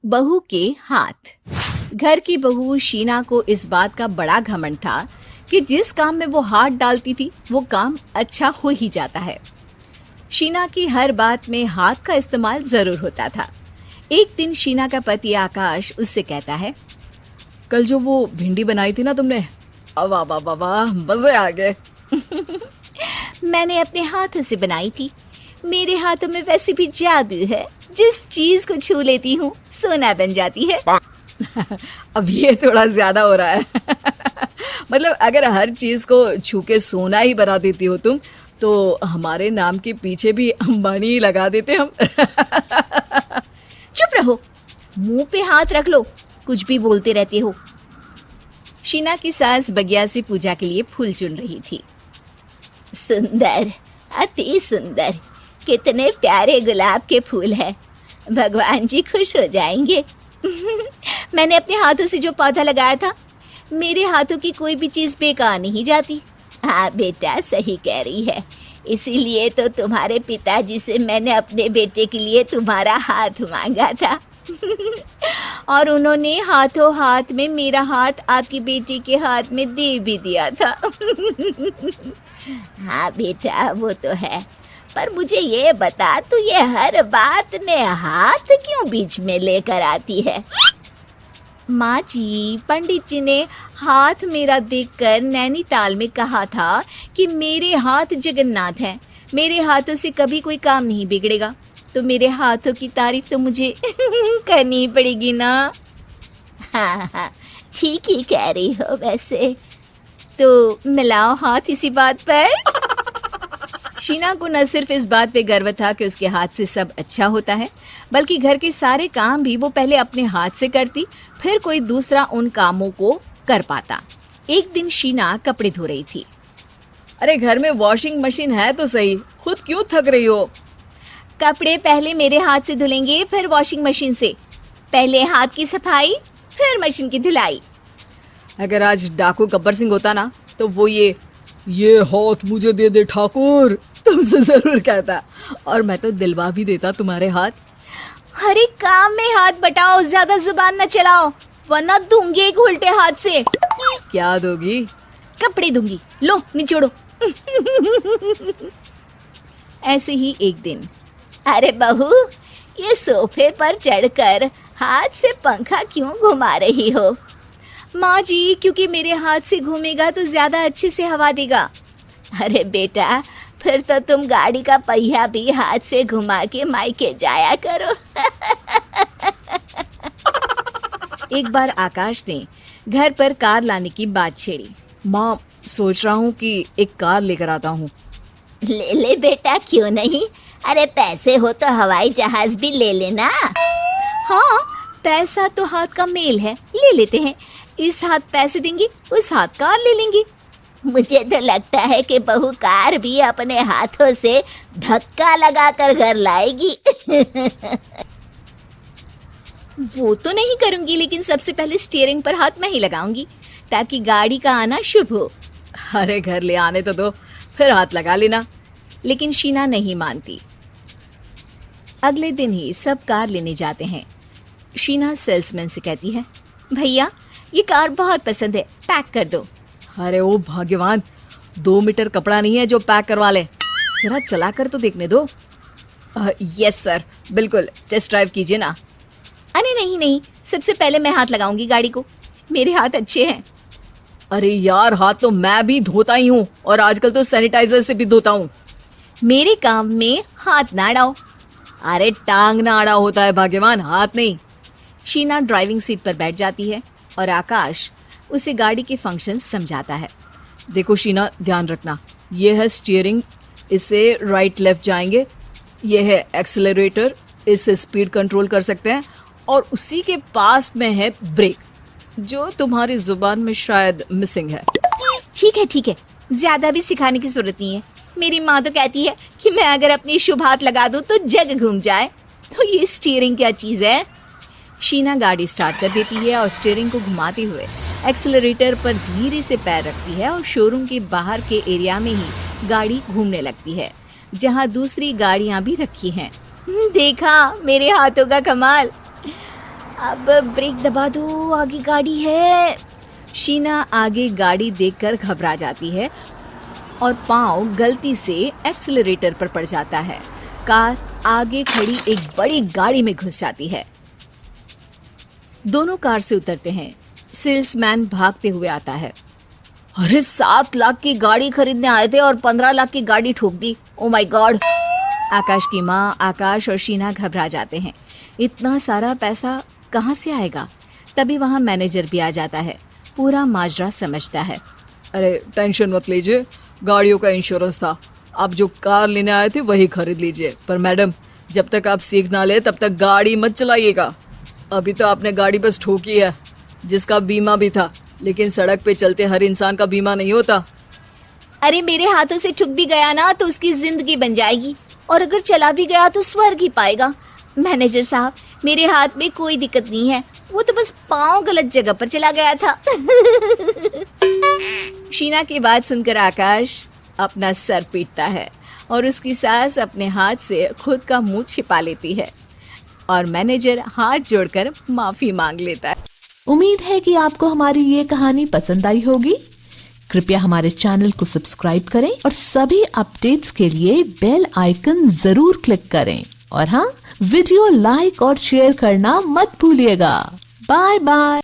बहू के हाथ। घर की बहू शीना को इस बात का बड़ा घमंड था कि जिस काम में वो हाथ डालती थी वो काम अच्छा हो ही जाता है। शीना की हर बात में हाथ का इस्तेमाल जरूर होता था। एक दिन शीना का पति आकाश उससे कहता है, कल जो वो भिंडी बनाई थी ना तुमने, वाह वाह वाह वाह, मजे आ गए। मैंने अपने हाथों से बनाई थी। मेरे हाथों में वैसे भी जादू है, जिस चीज को छू लेती हूँ सोना बन जाती है। अब ये थोड़ा ज्यादा हो रहा है। मतलब अगर हर चीज को छू के सोना ही बना देती हो तुम, तो हमारे नाम के पीछे भी अंबानी ही लगा देते हम। चुप रहो, मुंह पे हाथ रख लो, कुछ भी बोलते रहते हो। शीना की सास बगिया से पूजा के लिए फूल चुन रही थी। सुंदर, अति सुंदर, कितने प्यारे गुलाब के फूल हैं। भगवान जी खुश हो जाएंगे। मैंने अपने हाथों से जो पौधा लगाया था, मेरे हाथों की कोई भी चीज बेकार नहीं जाती। हाँ बेटा, सही कह रही है। इसीलिए तो तुम्हारे पिताजी से मैंने अपने बेटे के लिए तुम्हारा हाथ मांगा था। और उन्होंने हाथों हाथ में मेरा हाथ आपकी बेटी के हाथ में दे भी दिया था। हाँ बेटा, वो तो है, पर मुझे ये बता, तू ये हर बात में हाथ क्यों बीच में लेकर आती है? माँ जी, पंडित जी ने हाथ मेरा देखकर नैनीताल में कहा था कि मेरे हाथ जगन्नाथ हैं। मेरे हाथों से कभी कोई काम नहीं बिगड़ेगा, तो मेरे हाथों की तारीफ तो मुझे करनी पड़ेगी ना। हाँ हाँ, ठीक ही कह रही हो वैसे। तो मिलाओ हाथ इसी बात पर। शीना को न सिर्फ इस बात पे गर्व था कि उसके हाथ से सब अच्छा होता है, बल्कि घर के सारे काम भी वो पहले अपने हाथ से करती, फिर कोई दूसरा उन कामों को कर पाता। एक दिन शीना कपड़े धो रही थी। अरे घर में वॉशिंग मशीन है तो सही, खुद क्यों थक रही हो? कपड़े पहले मेरे हाथ से धुलेंगे, फिर वॉशिंग मशीन से। पहले हाथ की सफाई, फिर मशीन की धुलाई। अगर आज डाकू गब्बर सिंह होता ना, तो वो ये हाथ मुझे दे दे ठाकुर तुमसे जरूर कहता, और मैं तो दिलवा भी देता तुम्हारे हाथ। हर एक काम में हाथ बटाओ, ज्यादा जुबान न चलाओ, वरना दूंगी एक उल्टे हाथ से। क्या दोगी? कपड़े दूंगी, लो निचोड़ो। ऐसे ही एक दिन, अरे बहू, ये सोफे पर चढ़कर हाथ से पंखा क्यों घुमा रही हो? माँ जी, क्योंकि मेरे हाथ से घूमेगा तो ज्यादा अच्छे से हवा देगा। अरे बेटा, फिर तो तुम गाड़ी का पहिया भी हाथ से घुमा के मायके जाया करो। एक बार आकाश ने घर पर कार लाने की बात छेड़ी। माँ, सोच रहा हूँ कि एक कार लेकर आता हूँ। ले ले बेटा, क्यों नहीं? अरे पैसे हो तो हवाई जहाज भी ले लेना। हाँ, पैसा तो हाथ का मेल है, ले लेते हैं। इस हाथ पैसे देंगी, उस हाथ कार ले लेंगी। मुझे तो लगता है कि बहू कार भी अपने हाथों से धक्का लगाकर घर लाएगी। वो तो नहीं करूंगी, लेकिन सबसे पहले स्टीयरिंग पर हाथ मैं ही लगाऊंगी, ताकि गाड़ी का आना शुभ हो। अरे घर ले आने तो दो, फिर हाथ लगा लेना। लेकिन शीना नहीं मानती। अगले दिन ही सब कार लेने जाते हैं। शीना सेल्समैन से कहती है, भैया ये कार बहुत पसंद है, पैक कर दो। अरे ओ भाग्यवान, 2 मीटर कपड़ा नहीं है जो पैक करवा ले, जरा चला कर तो देखने दो। यस सर, बिल्कुल, टेस्ट ड्राइव कीजिए ना। अरे नहीं, सबसे पहले मैं हाथ लगाऊंगी गाड़ी को, मेरे हाथ अच्छे हैं। अरे यार, हाथ तो मैं भी धोता ही हूँ, और आजकल तो सैनिटाइजर से भी धोता हूँ। मेरे काम में हाथ ना अड़ाओ। अरे टांग ना अड़ा होता है भाग्यवान, हाथ नहीं। शीना ड्राइविंग सीट पर बैठ जाती है और आकाश उसे गाड़ी के फंक्शन समझाता है। देखो शीना, ध्यान रखना, ये है स्टीयरिंग, इससे राइट लेफ्ट जाएंगे। ये है एक्सेलरेटर, इससे स्पीड कंट्रोल कर सकते हैं, और उसी के पास में है ब्रेक, जो तुम्हारी जुबान में शायद मिसिंग है। ठीक है, ज्यादा भी सिखाने की जरूरत नहीं है। मेरी माँ तो कहती है कि मैं अगर अपनी शुभ हाथ लगा दूं तो जग घूम जाए, तो ये स्टीयरिंग क्या चीज है? शीना गाड़ी स्टार्ट कर देती है और स्टीयरिंग को घुमाते हुए एक्सेलरेटर पर धीरे से पैर रखती है, और शोरूम के बाहर के एरिया में ही गाड़ी घूमने लगती है, जहाँ दूसरी गाड़ियाँ भी रखी हैं। देखा मेरे हाथों का कमाल। अब ब्रेक दबा दो, आगे गाड़ी है। शीना आगे गाड़ी देखकर घबरा जाती है और पाँव गलती से एक्सीलरेटर पर पड़ जाता है। कार आगे खड़ी एक बड़ी गाड़ी में घुस जाती है। दोनों कार से उतरते हैं। सेल्समैन भागते हुए आता है। अरे 7 लाख की गाड़ी खरीदने आए थे और 15 लाख की गाड़ी ठोक दी। Oh my God. आकाश की माँ, आकाश और शीना घबरा जाते हैं। इतना सारा पैसा कहाँ से आएगा? तभी वहाँ मैनेजर भी आ जाता है। पूरा माजरा समझता है। अरे टेंशन मत लीजिए, गाड़ियों का इंश्योरेंस था। आप जो कार लेने आए थे वही खरीद लीजिए। पर मैडम, जब तक आप सीख ना ले तब तक गाड़ी मत चलाइएगा। अभी तो आपने गाड़ी बस ठोकी है, जिसका बीमा भी था, लेकिन सड़क पे चलते हर इंसान का बीमा नहीं होता। अरे मेरे हाथों से ठुक भी गया ना तो उसकी जिंदगी बन जाएगी, और अगर चला भी गया तो स्वर्ग ही पाएगा। मैनेजर साहब, मेरे हाथ में कोई दिक्कत नहीं है, वो तो बस पाँव गलत जगह पर चला गया था। शीना की बात सुनकर आकाश अपना सर पीटता है और उसकी सास अपने हाथ से खुद का मुंह छिपा लेती है और मैनेजर हाथ जोड़कर माफी मांग लेता है। उम्मीद है कि आपको हमारी ये कहानी पसंद आई होगी। कृपया हमारे चैनल को सब्सक्राइब करें और सभी अपडेट्स के लिए बेल आइकन जरूर क्लिक करें। और हाँ, वीडियो लाइक और शेयर करना मत भूलिएगा। Bye bye.